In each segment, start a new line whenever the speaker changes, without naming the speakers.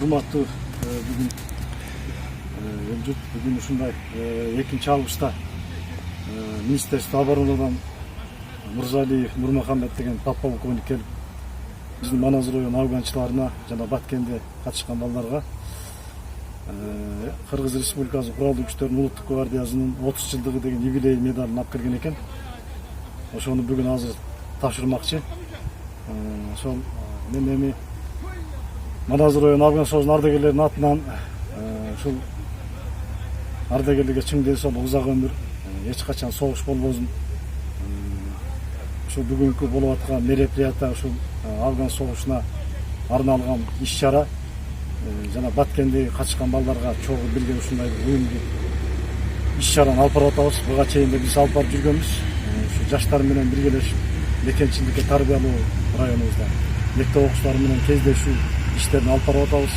урматтуу бүгүн элжут бүгүн ушундай 2-августта Министерство оборонадан Мурзалиев Нурмухаммед деген подполковник келип биздин Манас району афганчыларына жана Баткенде катышкан балдарга Кыргыз Республикасы Куралдуу күчтөрүнүн улуттук гвардиясынын 30 жылдыгы деген юбилей медалын алып келген экен. Ошону бүгүн азыр тапшырмакчы. Ошол мен эми Манас району Афган союзунун ардагерлеринин атынан ушул ардагерлерге чың денсаулык, узак өмүр, эч качан согуш болбосун. Ушул бүгүнкү болуп аткан мероприятие ушул Афган согушуна арналган иш-чара жана Баткенде катышкан балдарга чогуу билген ушундай уюмдук иш-чараны алып барып атабыз. Буга чейин да биз алып барып жүргөнбүз. Ушу жаштар менен биргелешип мекенчиликке тарбиялоо районубузда мектеп окуучулары менен кездешүү иштерин алып барып атабыз.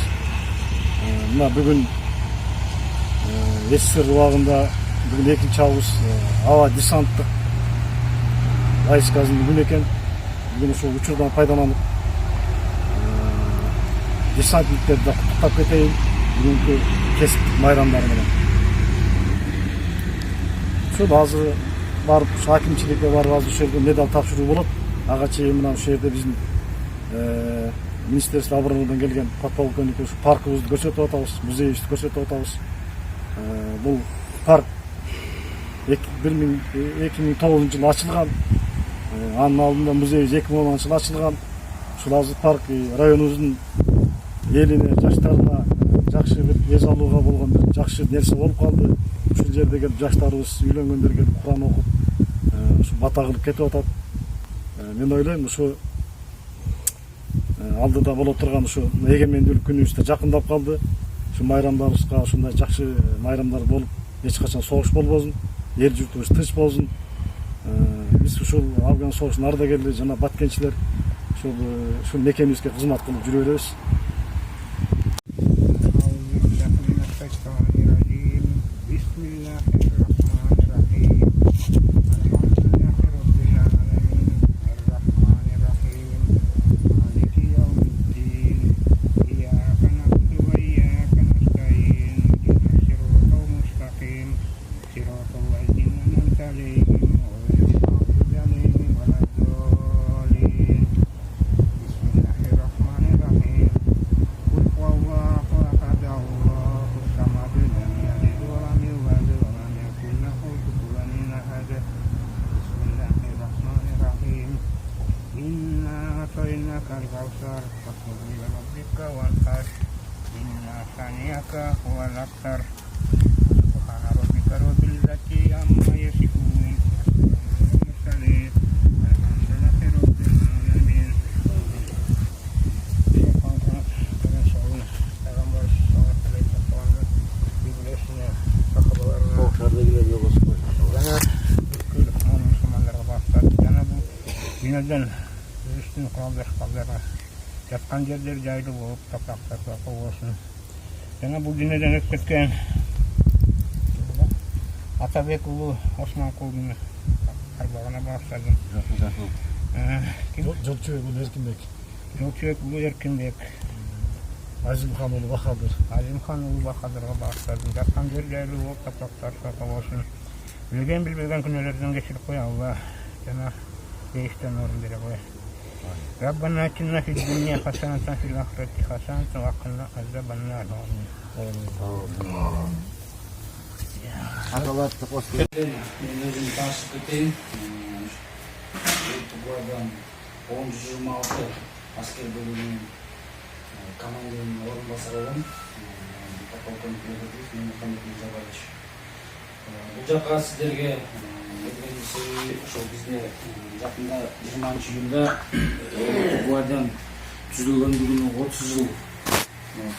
Мына бүгүн СССР убагында бүгүн 2-август аба десанттык войскасынын күнү экен. Бүгүн ушул учурдан пайдаланып десантниктерди да куттуктап кетейин бүгүнкү кесиптик майрамдары менен. Ушул азыр барып ушу акимчиликке барып азыр ушул жерде медаль тапшыруу болот. Ага чейин мына ушул жерде биздин Министерство оборонадан келген подполковник ушу паркыбызды көрсөтүп атабыз, музейибизди көрсөтүп атабыз. Бул парк 2009 жылы ачылган. Анын алдында музейибиз 2010 жылы ачылган. Ушул азыр парк районубуздун элине, жаштарына жакшы бир эс алууга болгон бир жакшы нерсе болуп калды. Ушул жерде келип жаштарыбыз үйлөнгөндөр келип Куран окуп, ушу бата кылып кетип атат. Мен ойлойм ушу алдыда боло турган ушу эгемендүүлүк күнүбүз да жакындап калды. Ушу майрамдарыбызга ушундай жакшы майрамдар болуп, эч качан согуш болбосун, эл журтубуз тынч болсун. Биз ушул Афган согушунун ардагерлери жана баткенчилер ушул мекенибизге кызмат кылып жүрө беребиз.
الكوثر فصل لربك وانحر إن شانئك هو الأبتر سبحان ربك رب العزة عما يصفون المرسلين والحمد لله رب العالمين. Üstün kaldır yatkan yerler yaylı olup topraklar kapı olsun. Yana bu günlerden ötketken Atabek ulu Osman Kulü'nü Karbağına başladım.
Jolçubek ulu Erkinbek.
Jolçubek ulu Erkinbek.
Azimхан ulu Bahadır.
Azimхан ulu Bahadır'a başladım. Yatkan yer yaylı olup topraklar kapı olsun. Bilgen bilmegen günlerden geçirip koy Allah. Yana değişten orun bire koy. ربنا آتنا في الدنيا حسنة وفي الآخرة حسنة وقنا عذاب النار.
Ben özüm tanışıp keteyim. Bu adam 1026 asker bölümünün komandanın orunbasarı olan Podполковник Нурмухаммед Мурзабаевич. Bu жаққа сіздерге ошол бизде жакында 20-июнда гвардиян түзүлгөндүгүнө 30 жыл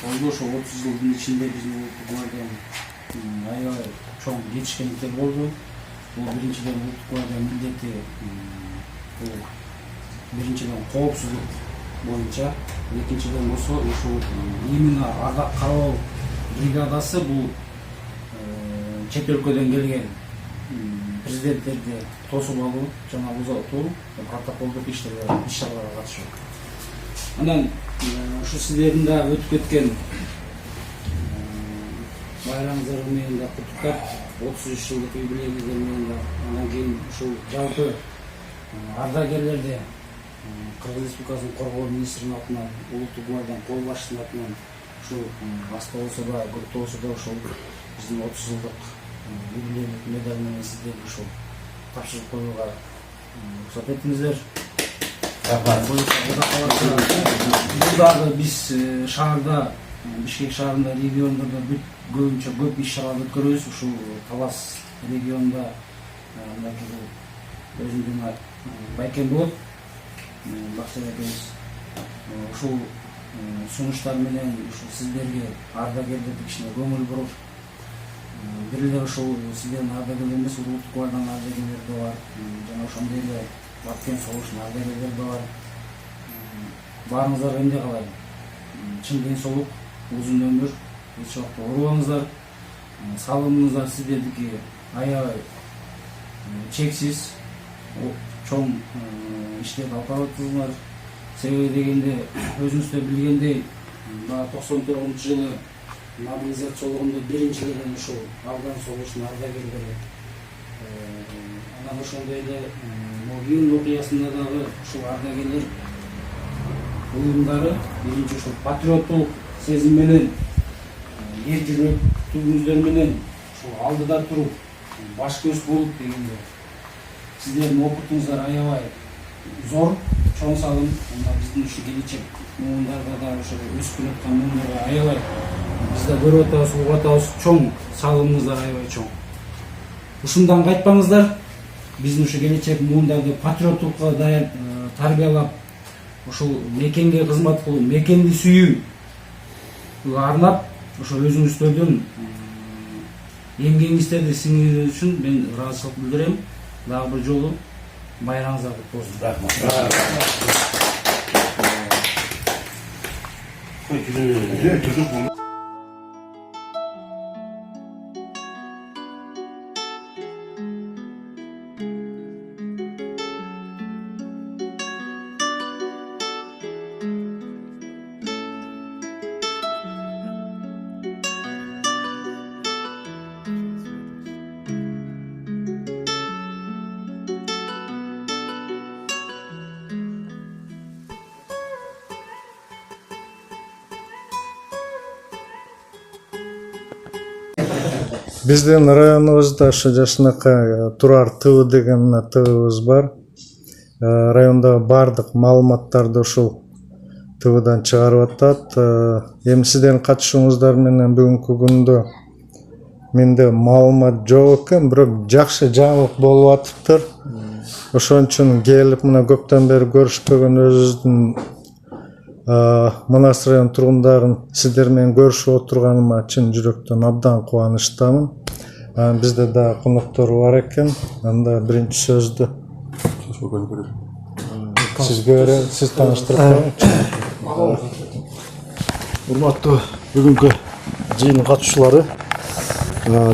болду. Ошол 30 жылдын ичинде биздин улуттук гвардиянын аябай чоң жетишкендиктер болду. Бул биринчиден улуттук гвардиянын милдети бул биринчиден коопсуздук боюнча, экинчиден болсо ушул именно ардак карабал бригадасы бул чет өлкөдөн келген президенттерди тосуп алуу жана узатуу протоколдук иш-чараларга катышуу. Анан ушу сиздердин да өтүп кеткен байрамыңыздар менен да куттуктап 33 жылдык юбилейиңиздер менен да андан кийин ушул жалпы ардагерлерди Кыргыз Республикасынын Коргоо министринин атынан, улуттук гвардиянын кол башчысынын атынан ушул аста болсо да көптө болсо да ошол биздин 30 жылдык юбилейдик медаль менен сиздерге ушул тапшырып коюуга уруксат этиңиздер. Бул дагы биз шаарда, Бишкек шаарында, региондордо көбүнчө көп иш-чараларды өткөрөбүз. Ушул Талас регионунда өзүнүн Байкен болот. Бакча экенбиз. Ушул сунуштар менен ушул сиздерге ардагерлерди кичине көңүл буруп, бир эле ушул сиздердин ардагерлер эмес, улуттук гвардиянын ардагерлери да бар, жана ошондой эле Баткен согушунун ардагерлери да бар. Баарыңыздарга эмне каалайм? Чын ден соолук, узун өмүр, эч убакта оорубаңыздар. Салымыңыздар сиздердики аябай чексиз, чоң иштерди алып баратсыздар. Себеби дегенде өзүңүздөр билгендей, 99-жылы мобилизациялоогондо биринчилерден ушул Афган согушунун ардагерлери. Анан ошондой эле Могил окуясында дагы ушул ардагерлер уюмдары биринчи ушул патриоттук сезим менен, эр жүрөктүгүңүздөр менен ушул алдыда туруп, баш көз болуп дегенде сиздердин опытыңыздар аябай зор, чоң салым. Биздин ушу келечек муундарга да ошо өсүп келаткан муундарга аябай биз да көрүп атабыз, угуп атабыз, чоң салымыңыздар аябай чоң. Ушундан кайтпаңыздар. Биздин ушу келечек муундарды патриоттукка даяр тарбиялап, ушул мекенге кызмат кылуу, мекенди сүйүүгө арнап, ошо өзүңүздөрдүн эмгегиңиздерди сиңирүү үчүн мен ыраазычылык билдирем. Дагы бир жолу байрамыңыздар куттуу болсун. Рахмат.
Биздин районубузда ушу жакшынакай Турар ТВ деген ТВбыз бар. Райондогу бардык маалыматтарды ушул ТВдан чыгарып атат. Эми сиздердин катышууңуздар менен бүгүнкү күндө менде маалымат жок экен, бирок жакшы жаңылык болуп атыптыр. Ошон үчүн келип мына көптөн бери көрүшпөгөн өзүбүздүн Манас район тургундарын сиздер менен көрүшүп отурганыма чын жүрөктөн абдан кубанычтамын. Бизде да коноктор бар экен. Анда биринчи сөздү сиз тааныштырып коюңузчу.
Урматтуу бүгүнкү жыйындын катышуулары,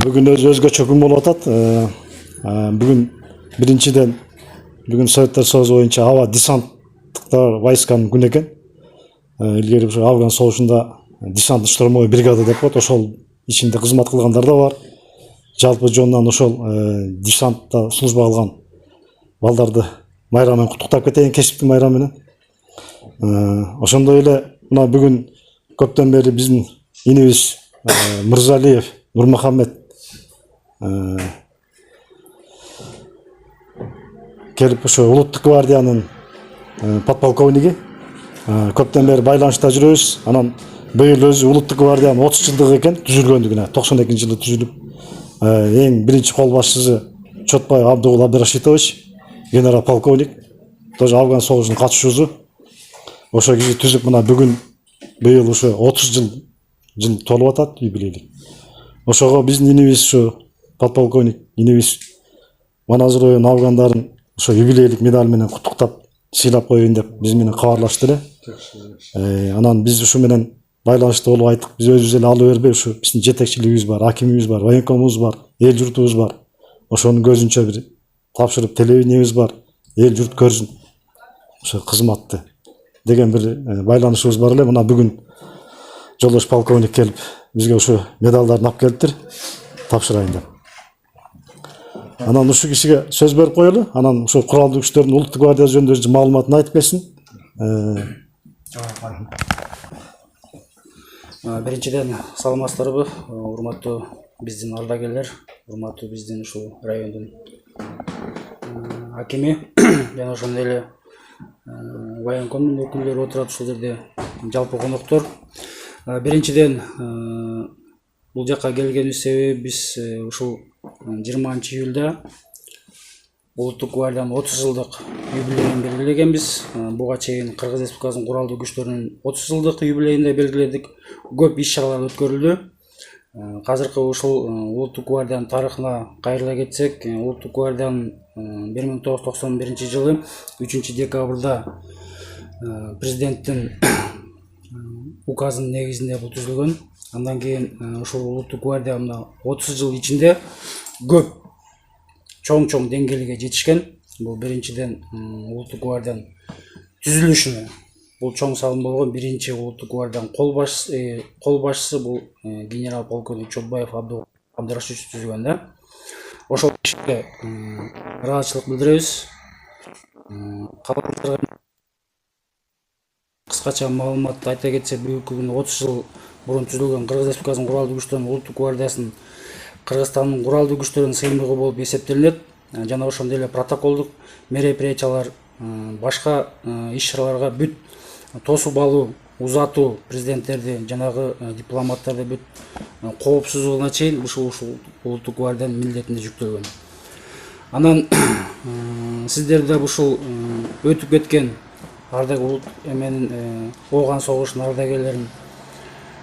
бүгүн өзгөчө күн болуп атат. Бүгүн биринчиден бүгүн Советтер Союзу боюнча аба десанттыктар войсканын күнү экен. Илгери ушу Афган согушунда десантный штурмовой бригада деп коет, ошол ичинде кызмат кылгандар да бар. Жалпы жонунан ошол десантта служба кылган балдарды майрам менен куттуктап кетейин, кесиптик майрам менен. Ошондой эле мына бүгүн көптөн бери биздин инибиз Мырзалиев Нурмухаммед келип ошо улуттук гвардиянын подполковниги, көптөн бери байланышта жүрөбүз. Анан быйыл өзү улуттук гвардиянын 30 жылдыгы экен, түзүлгөндүгүнө 92-жылы түзүлүп, эң биринчи кол башчысы Чотбаев Абдыгул Абдырашитович, генерал полковник, тоже Афган согушунун катышуусу. Ошо киши түзүп мына бүгүн быйыл ушу 30 жыл толуп атат юбилейдик. Ошого биздин инибиз ушу подполковник инибиз Манас район афгандарын ошо юбилейлик медаль менен куттуктап сыйлап коеюн деп биз менен кабарлашты эле. Анан биз ушу менен байланышта болуп айттык, биз өзүбүз эле ала бербей, ушу биздин жетекчилигибиз бар, акимибиз бар, военкомубуз бар, эл журтубуз бар. Ошонун көзүнчө бир тапшырып телевидениябыз бар, эл журт көрсүн ошо кызматты деген бир байланышыбыз бар эле. Мына бүгүн жолдош полковник келип бизге ушу медалдарын алып келиптир. Тапшырайын деп. Анан ушул кишиге сөз берип коелу. Анан ушул куралдуу күчтөрдүн улуттук гвардия жөнүндө маалыматын айтып берсин.
Биринчиден саламатсыздарбы, урматтуу биздин ардагерлер, урматтуу биздин ушул райондун акими жана ошондой эле военкомдун өкүлдөрү отурат ушул жерде, жалпы коноктор. Биринчиден бул жакка келгенибиз себеби биз ушул 20-июлда улуттук гвардиянын 30 жылдык юбилейин белгилегенбиз. Буга чейин Кыргыз Республикасынын куралдуу күчтөрүнүн 30 жылдык юбилейин да белгиледик. Көп иш-чаралар өткөрүлдү. Азыркы ушул улуттук гвардиянын тарыхына кайрыла кетсек, улуттук гвардиянын 1991 жылы 3 декабрда президенттин указынын негизинде бул түзүлгөн. Андан кийин ушул улуттук гвардия мына 30 жыл ичинде көп чоң деңгээлге жетишкен. Бул биринчиден улуттук гвардиянын түзүлүшүнө бул чоң салым болгон. Биринчи улуттук гвардиянын кол башчысы бул генерал полковник Чотбаев Абдырашидович түзгөн да. Ошол кишиге ыраазычылык билдиребиз. Кыскача маалымат айта кетсек, бүгүнкү күнү 30 жыл бурун түзүлгөн Кыргыз Республикасынын куралдуу күчтөрүнүн улуттук гвардиясынын Кыргызстандын куралдуу күчтөрүнүн сыйымдыгы болуп эсептелинет. Жана ошондой эле протоколдук мероприятиялар, башка иш-чараларга бүт тосуп алуу, узатуу президенттерди, жанагы дипломаттарды бүт коопсуздугуна чейин ушул улуттук гвардиянын милдетинде жүктөлгөн. Анан сиздер да ушул өтүп кеткен эменин ооган согуштун ардагерлерин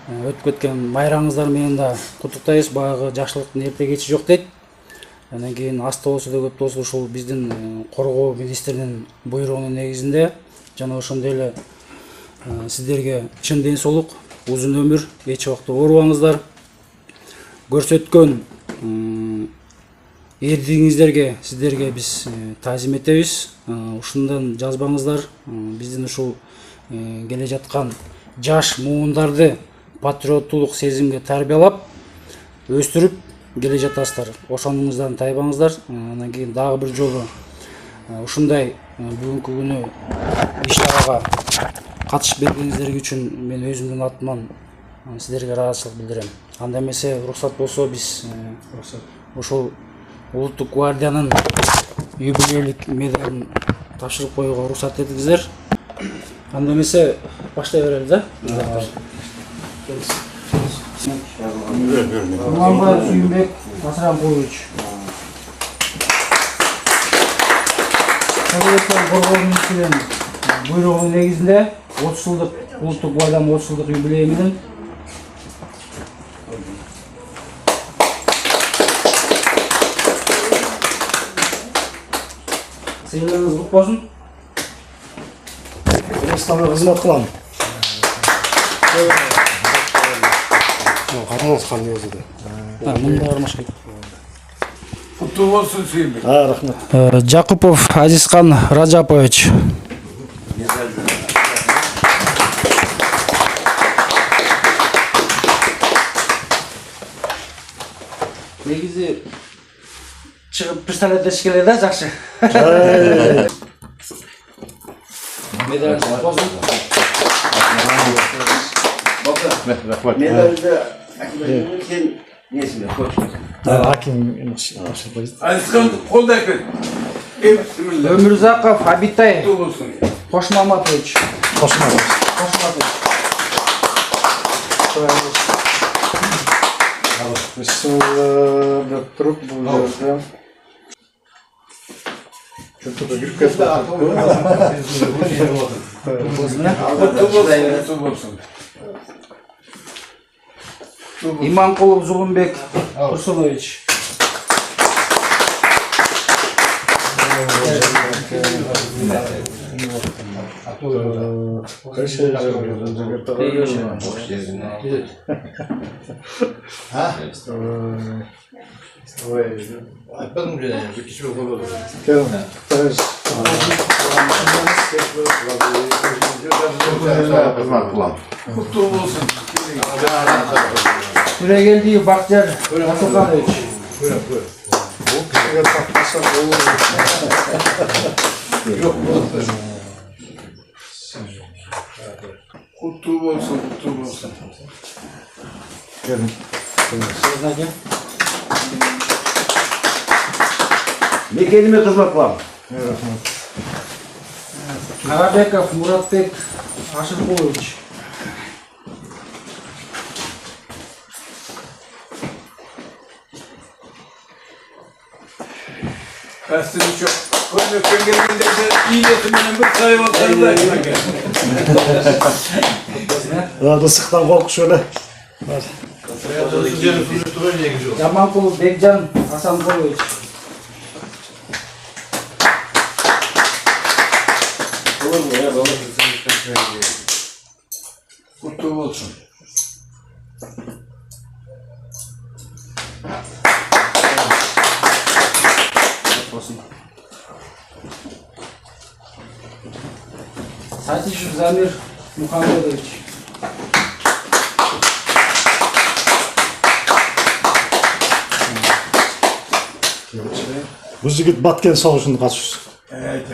өтүп кеткен майраңыздар менен да куттуктайбыз. Баягы жакшылыктын эрте кечи жок дейт. Андан кийин аз да болсо да көп болсо ушул биздин коргоо министринин буйругунун негизинде жана ошондой эле сиздерге чын ден соолук, узун өмүр, эч убакта оорубаңыздар. Көрсөткөн эрдигиңиздерге сиздерге биз таазим этебиз. Ушундан жазбаңыздар. Биздин ушул келе жаткан жаш муундарды патриоттулук сезимге тарбиялап өстүрүп келе жатасыздар. Ошонуңуздан тайбаңыздар. Андан кийин дагы бир жолу ушундай бүгүнкү күнү иш-чарага катышып бергениңиздер үчүн мен өзүмдүн атыман сиздерге ыраазычылык билдирем. Анда эмесе уруксат болсо биз ушул улуттук гвардиянын юбилейлик медалын тапшырып коюуга уруксат этиңиздер. Анда эмесе баштай берели да. Курманбаев Сүйүнбек Асыранкулович. Советтер коргоо министринин буйругунун негизинде 30 жылдык улуттук гвардиянын 30 жылдык юбилейи менен сыйлыгыңыз кут болсун.
Кыргызстанга кызмат кылам. Катыңыз кандай өзү да.
Мында бармаш керек.
Куттуу болсун Сүйүнбек.
Рахмет.
Жакупов Азизкан Раджапович. Негизи чыгып пистолет келе да жакшы. Медаль болсун.
Медалді сен несіне көпшілік.
Аким
Азизхан қолда екен.
Өмүрзаков Абитай
Құттуу болсын.
Кошмаматович.
Туруп бул жерде что-то жүрүп кетти.
Құттуу болсын.
Иманкулов Зулумбек Турсунович.
Kutlu olsun.
Türegeldi Bakcar Asılkanoviç.
Kutlu olsun, kutlu olsun.
Ne kelime kızmak var?
Karabekov Muratbek Aşıkoviç.
Kastını çok. Koynuktan geldiğinde iyi yetiminin bir sayıvallarını da açmak ya.
Daha sıktan korku şöyle.
Jamankul Bekcan Hasankoviç.
Kutlu olsun.
Satişev Zamir Muhammedoviç.
Bu jigit Batken soğuşunu kaçış.
Evet.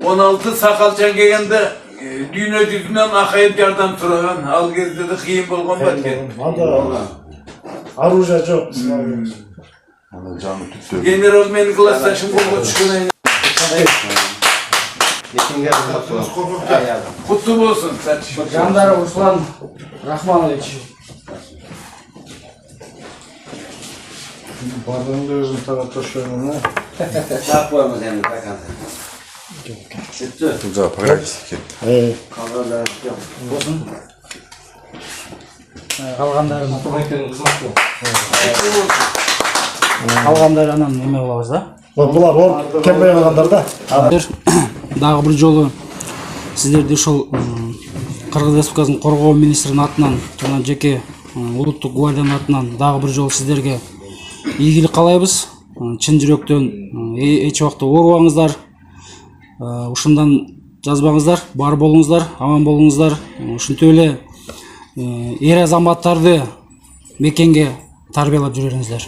16 sakalcan gelgende dünya yüzünden akayıp yardan turan al gezdi de kıyım bolgan batken.
Anda Aruja çok.
General meni klastaşım bolga çıkın. Kutlu olsun.
Jandar Ruslan Rahmanoviç.
Bardağını da özüm tarafta şöyle.
Sağ koyamaz yani takan. Süttü.
Güzel, paylaştık.
Kavralar yok.
Kalgandarın. Kalgandarынан неме болабыз да.
Bular o kelmeye olanlar da.
Дагы бир жолу сиздерди ушул Кыргыз Республикасынын коргоо министринин атынан жана жеке улуттук гвардиянын атынан дагы бир жолу сиздерге ийгилик каалайбыз. Чын жүрөктөн эч убакта оорубаңыздар. Ушундан жазбаңыздар, бар болуңуздар, аман болуңуздар. Ушинтип эле эр азаматтарды мекенге тарбиялап жүрүңүздөр.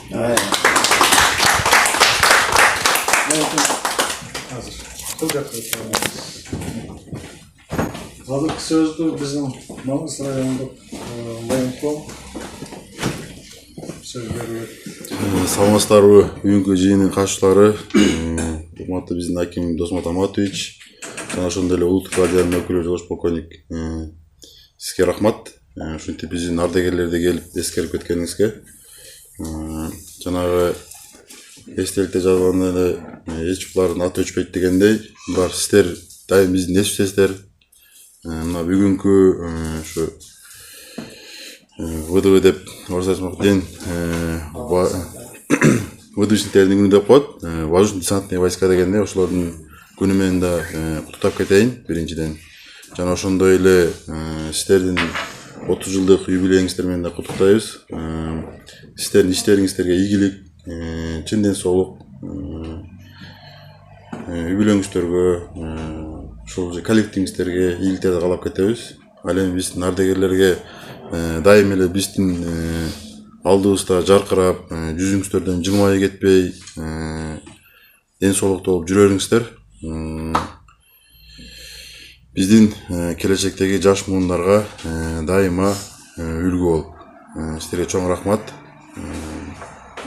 Қазіргі сөзді біздің Маңғыс райондық военком сөз беруі.
Саламатсыздарбы, бүгүнкү жыйындын катышуулары урматтуу биздин аким Досмат Аматович жана ошондой эле улуттук гвардиянын өкүлү жолдош полковник сизге рахмат. Ушинтип биздин ардагерлерди келип эскерип кеткениңизге. Жанагы эстеликте жазганда эле эч булардын аты өчпөйт дегендей, булар сиздер дайым биздин эсүптесиздер. Мына бүгүнкү ушу ВДВ деп орусча айтмак ден выдвижниктердин күнү деп коет. Воздушно-десантные войска дегенде ошолордун күнү менен да куттуктап кетейин биринчиден. Жана ошондой эле сиздердин 30 жылдык юбилейиңиздер менен да куттуктайбыз. Сиздердин иштериңиздерге ийгилик, чын ден соолук, үй-бүлөңүздөргө, ушул коллективиңиздерге ийгиликтерди каалап кетебиз. Ал эми биздин ардагерлерге дайым эле биздин алдыбызда жаркырап, жүзүңүздөрдөн жылмайы кетпей, ден соолуктуу болуп жүрөрүңүздөр. Биздин келечектеги жаш муундарга дайыма үлгү болуп. Сиздерге чоң рахмат.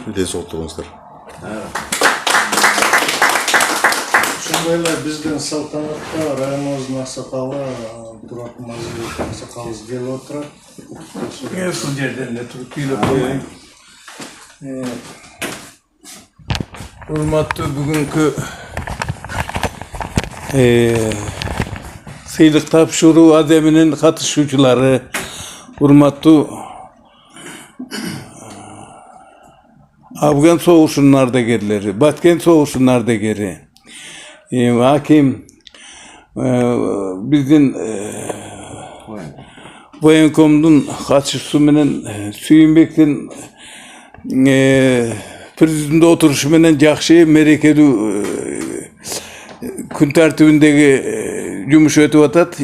Ден соолуктуу болуңуздар.
Ошондой эле биздин салтанатка районубуздун аксакалы Турат Мазиев аксакалыбыз келип отурат.
Ушул жерден эле туруп бийлеп коеюн. Урматтуу бүгүнкү сыйлык тапшыруу адеминин катышуучулары, урматтуу Афган согушунун ардагерлери, Баткен согушунун ардагери, аким, биздин военкомдун катчысы менен Сүйүнбектин президент отурушу менен жакшы мерекелүү күн тартибиндеги жумуш өтүп атат.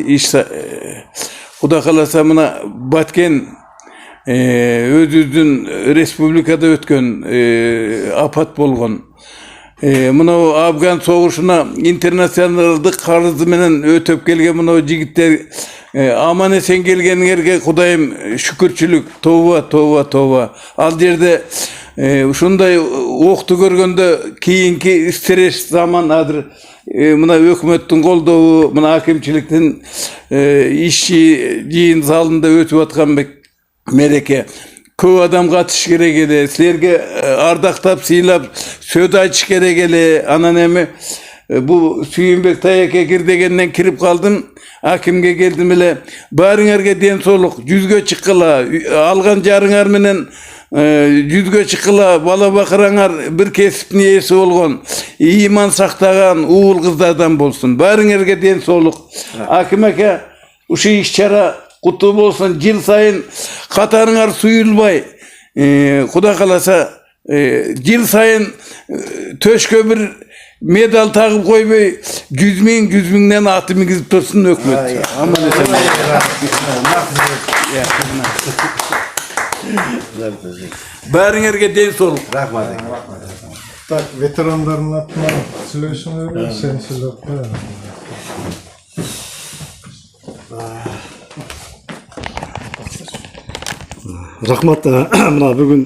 Кудай кааласа мына Баткен өзүбүздүн республикада өткөн апат болгон. Мынау Афган согушуна интернационалдык карызы менен өтөп келген мынау жигиттер аман эсен келгениңерге Кудайым шүкүрчүлүк. Тооба. Ал жерде ушундай окту көргөндө кийинки стресс заман азыр мына өкмөттүн колдообу, мына акимчиликтин иш жыйын залында өтүп аткан мереке. Көп адам катыш керек эле, силерге ардактап, сыйлап, сөз айтыш керек эле. Анан эми бу Сүйүнбек Таяке кир дегенден кирип калдым. Акимге келдим эле. Баарыңарга ден соолук, жүзгө чыккыла, алган жарыңар менен жүзгө чыккыла, бала бакыраңар бир кесиптин ээси болгон, ыйман сактаган уул кыздардан болсун. Баарыңарга ден соолук. Аким ака, ушу иш-чара куттуу болсун. Жыл сайын катарыңар суюлбай, Кудай кааласа жыл сайын төшкө бир медаль тагып койбой, 100 миңден аты миңгизип турсун өкмөт. Аман эсен. Баарыңарга ден соолук.
Рахмат.
Так, ветерандардын атынан сүйлөшүңөр, сен сүйлөп кой.
Рахмат. Мына бүгүн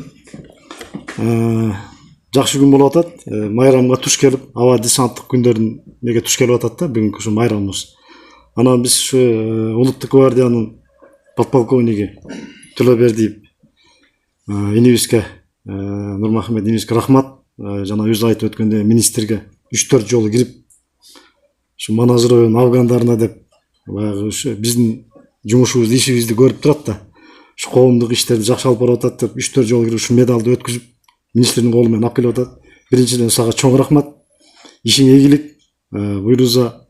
жакшы күн болуп атат. Майрамга туш келип, аба десанттык күндөрүн неге туш келип атат да, бүгүнкү ушу майрамыбыз. Анан биз ушу улуттук гвардиянын подполковниги Төлөбердиев инибизге, Нурмахамед инибизге рахмат. Жана өзү айтып өткөндөй министрге 3-4 жолу кирип, ушу Маназыр районунун афгандарына деп, баягы ушу биздин жумушубузду, ишибизди көрүп турат да. Ушу коомдук иштерди жакшы алып барып атат деп 3-4 жолу кирип ушу медалды өткүзүп, министрдин колу менен алып келип атат. Биринчиден сага чоң рахмат. Ишиң ийгилик. Буйруза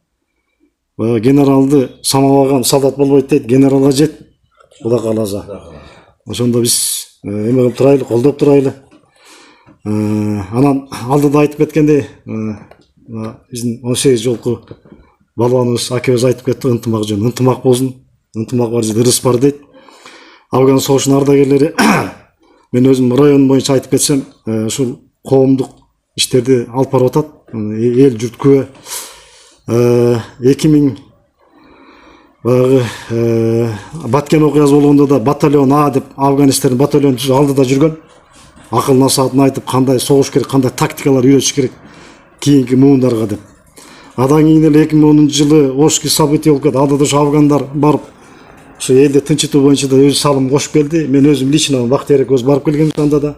генералды самабаган солдат болбойт дейт, генералга жет. Кудай кааласа. Ошондо биз эме кылып турайлы, колдоп турайлы. Анан алдыда айтып кеткендей, биздин 18 жолку балбаныбыз акебиз айтып кетти, ынтымак жөн, ынтымак болсун, ынтымак бар жерде ырыс бар дейт. Афган согушунун ардагерлери, мен өзүм район боюнча айтып кетсем, ушул коомдук иштерди алып барып атат. Эл журт күбө. 2000 баягы Баткен окуясы болгондо да батальон А деп Афганистердин батальону түзүп алдыда жүргөн. Акыл насаатын айтып, кандай согуш керек, кандай тактикалар үйрөтүш керек кийинки муундарга деп. Адан кийин эле 2010-жылы Ошки события болуп кетти. Алдыда ушу афгандар барып, ушу элди тынчытуу боюнча да өз салым кошуп келди. Мен өзүм лично Бактыярга көз барып келгем анда да.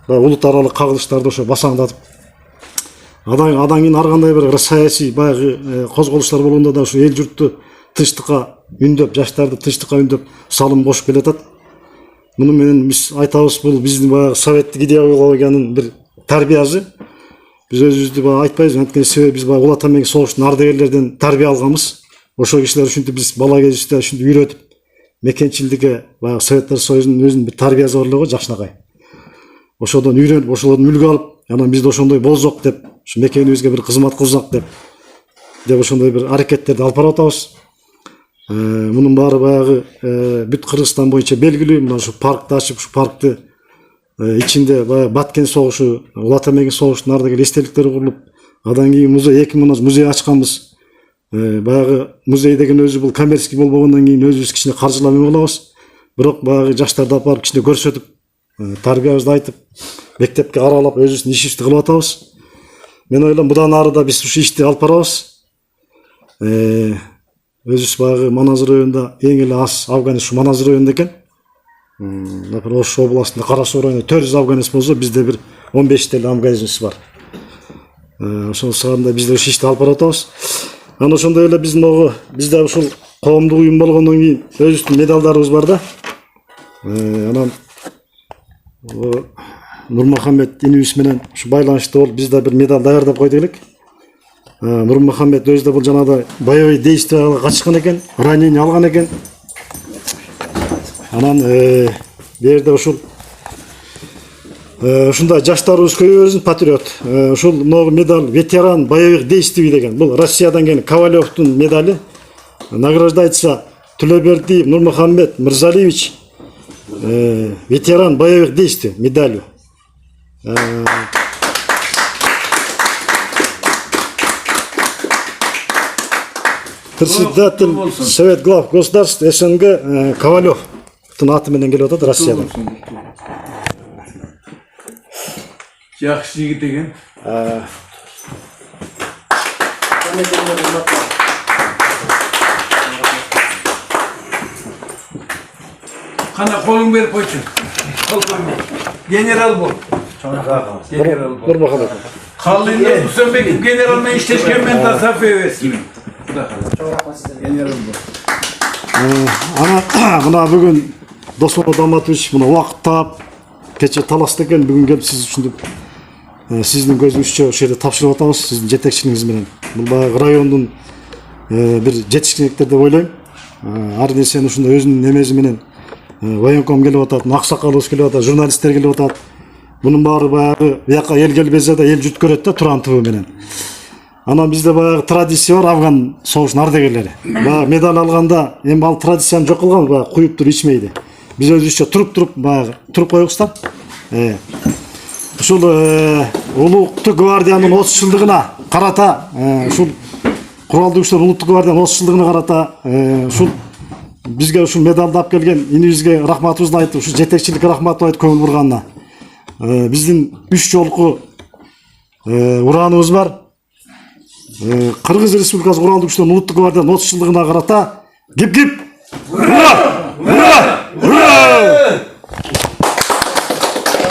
Улут аралык кагылыштарды ошо басаңдатып. Адан кийин ар кандай бир саясий баягы козголуштар болгондо да ушу эл журтту тынчтыкка үндөп, жаштарды тынчтыкка үндөп салым кошуп келатат. Муну менен биз айтабыз, бул биздин баягы советтик идеологиянын бир тарбиясы. Биз өзүбүздү баягы айтпайбыз, анткени себеби биз баягы Ула Ата эмгек согуштун ардагерлерден тарбия алганбыз. Ошол кишилер ушинтип биз бала кезибизде ушинтип үйрөтүп, мекенчилдикке баягы Советтер Союзунун өзүнүн бир тарбиясы бар эле го, жакшынакай. Ошодон үйрөнүп, ошолордон үлгү алып, анан бизде ошондой болсок деп, ушу мекенибизге бир кызмат кылсак деп ошондой бир аракеттерди алып барып атабыз. Мунун баары баягы бүт Кыргызстан боюнча белгилүү. Мына ушу паркты ачып, ушу паркты ичинде баягы Баткен согушу, Ула Ата эмгек согуштун ардагер эстеликтери курулуп, адан кийин музей 2000 музей ачканбыз. Баягы музей деген өзү бул коммерческий болбогондон кийин өзүбүз кичине каржылап эме кылабыз. Бирок баягы жаштарды алып барып кичине көрсөтүп, тарбиябызды айтып, мектепке аралап өзүбүздүн ишибизди кылып атабыз. Мен ойлойм, мындан ары да биз ушу ишти алып барабыз. Өзүбүз баягы Маназыр районунда эң эле аз афганист ушу Маназыр районунда экен. Например, Ош областында Кара Суу районунда 400 афганист болсо, бизде бир 15 эле афганист бар. Ошол сыранда бизде ушу ишти алып барып атабыз. Анан ошондой эле биздин могу бизде ушул коомдук уюм болгондон кийин өзүбүздүн медалдарыбыз бар да. Анан Нурмахамед инибиз менен ушу байланышта болуп биз да бир медаль даярдап койдук элек. Нурмахамед өзү да бул жанагы боевой действияга катышкан экен, ранение алган экен. Анан бу жерде ушундай жаштарыбыз көбөйө берсин, патриот. Ушул могу медаль ветеран боевых действий деген. Бул Россиядан келген Ковалевдун медали. награждается Тулебердиев Нурмухаммед Мирзалиевич, ветеран боевых действий, медалью. Председатель Совет глав государств СНГ Ковалев. Аты менен келіп отады Россиядан.
Жақсы жігіт екен. Қана қолың беріп қойшы. Генерал бол. Генерал бол.
Нурмухаммед.
Қалында Үсенбеков генералмен иштешкенмен тасап бересің. Генерал бол.
Мына бүгін Досмон Даматович мына уақыт тап, кеше таласты екен, бүгін келіп сіз үшін деп сіздің көзіңізше осы жерде тапсырып атамыз, сіздің жетекшілігіңізбенен. Бұл баяғы райондың бір жетістіктер деп ойлаймын. Ар несені ушундай өзүнүн немесіменен военком келіп атат, ақсақалыбыз келіп атат, журналисттер келіп атат. Бұның бары баяғы бияққа ел келбесе да ел жұрт көреді да Туран ТВ менен. Анан бізде баяғы традиция бар, Афган соғышының ардагерлері. Баяғы медаль алғанда эми ал традицияны жок кылган, баяғы куюп туруп ичмейди. Biz özüçe turup koyuqstan. Ушул улуттук гвардиянын 30 жылдыгына карата, ушул куралдуу күчтөр улуттук гвардиянын 30 жылдыгына карата, ушул бизге ушул медалды алып келген инибизге рахматыбызды айтып, ушул жетекчиликке рахмат айтып көңүл бурганына. Биздин 3 жолку ураныбыз бар. Кыргыз Республикасы куралдуу күчтөрүнүн улуттук гвардиянын 30 жылдыгына карата гип-гип!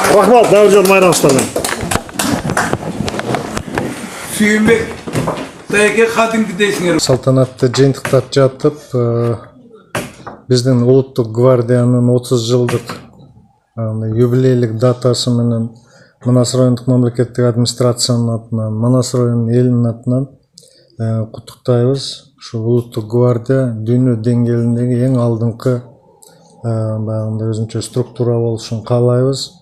Рахмат, Дәуіржан Майрамовтардан.
Сүйінбек, тәйке қадыңды дейсіңер.
Салтанатты жыйынтыктап жатып, биздин улуттук гвардиянын 30 жылдык юбилейлик датасы менен Манас райондук мамлекеттик администрациянын атынан, Манас районунун элинин атынан куттуктайбыз. Ушу улуттук гвардия дүйнө деңгээлиндеги эң алдыңкы баягындай өзүнчө структура болушун каалайбыз.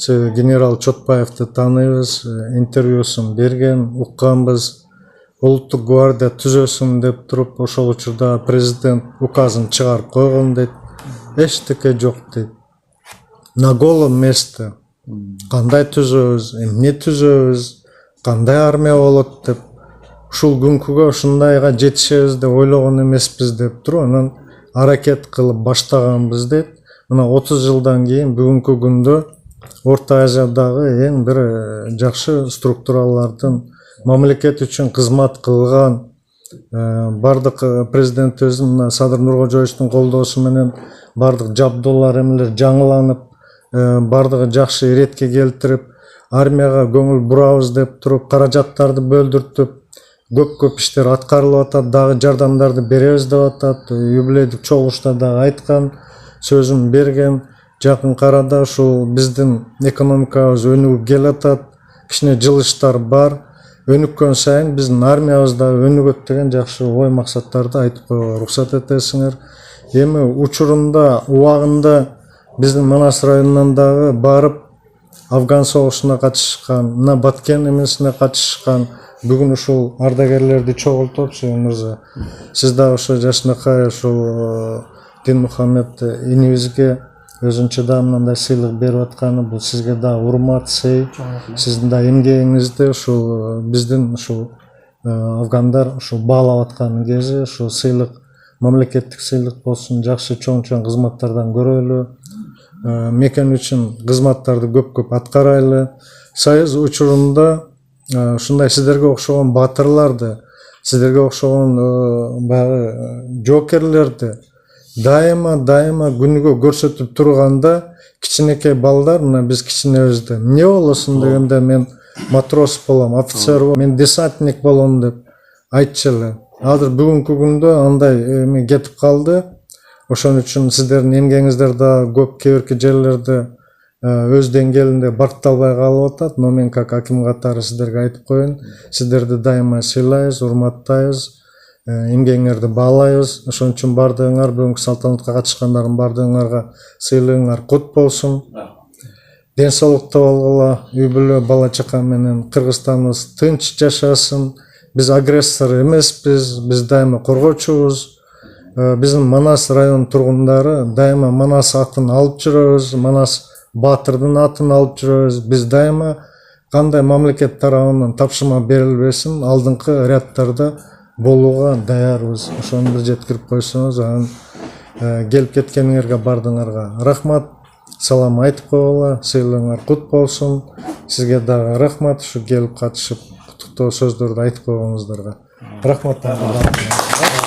Генерал Чотбаевди тааныйбыз, интервьюсун берген, укканбыз. Улуттук гвардия түзөсүн деп туруп, ошол учурда президент указын чыгарып койгон дейт. Эчтеке жок дейт. На голом месте. Кандай түзөбүз, эмне түзөбүз, кандай армия болот деп. Ушул күнкүгө ушундайга жетишебиз деп ойлогон эмеспиз деп туруп, анан аракет кылып баштаганбыз дейт. Мына 30 жылдан кийин бүгүнкү күндө Орта Азиядагы эң бир жакшы структуралардын мамлекет үчүн кызмат кылган бардык президентибиздин Садыр Нуркожоевичтин колдоосу менен бардык жабдуулар эмелер жаңыланып, бардыгы жакшы иретке келтирип, армияга көңүл бурабыз деп туруп, каражаттарды бөлдүртүп, көп иштер аткарылып атат, дагы жардамдарды беребиз деп атат. Юбилейдик чогулушта дагы айткан, сөзүн берген. Жакын карада ушул биздин экономикабыз өнүгүп келатат, кичине жылыштар бар. Өнүккөн сайын биздин армиябыз да өнүгөт деген жакшы ой максаттарды айтып койгонго уруксат этесиңер. Эми учурунда, убагында биздин Манас районунан дагы барып Афган согушуна катышкан, мына Баткен эмесине катышкан, бүгүн ушул ардагерлерди чогултуп, мырза, сиз дагы ошо жашынакай ушул Динмухаммед инибизге өзүнчө да мындай сыйлык берип атканы бул сизге да урмат, сый. Сиздин да эмгегиңизди ушул биздин ушул афгандар ушул баалап аткан кези ушул сыйлык мамлекеттик сыйлык болсун, жакшы чоң кызматтардан көрөлү. Мекен үчүн кызматтарды көп аткарайлы. Союз учурунда ушундай сиздерге окшогон батырларды, сиздерге окшогон баягы жокерлерди дайыма күнүгө көрсөтүп турганда кичинекей балдар, мына биз кичинебизде эмне болосуң дегенде мен матрос болом, офицер болом, мен десантник болом деп айтчу эле. Азыр бүгүнкү күндө андай эми кетип калды. Ошон үчүн сиздердин эмгегиңиздер да көп кээ бирки жерлерде өз деңгээлинде баркталбай калып атат. Но мен как аким катары сиздерге айтып коеюн, сиздерди дайыма сыйлайбыз, урматтайбыз, эмгегиңерди баалайбыз. Ошон үчүн бардыгыңар, бүгүнкү салтанатка катышкандардын бардыгыңарга сыйлыгыңар кут болсун. Ден соолукта болгула, үй бүлө, бала чака менен Кыргызстаныбыз тынч жашасын. Биз агрессор эмеспиз, биз дайыма коргоочубуз. биздин Манас район тургундары дайыма Манас атын алып жүрөбүз, Манас Батырдын атын алып жүрөбүз. Биз дайыма кандай мамлекет тарабынан тапшырма берилбесин алдыңкы рядтарда болууга даярбыз. Ошону бир жеткирип койсоңуз, анан келип кеткениңерге бардыңарга рахмат. Салам айтып коелу, сыйлыгыңар кут болсун. Сизге дагы рахмат, ушу келип катышып куттуктоо сөздөрдү айтып койгоңуздарга. Рахмат.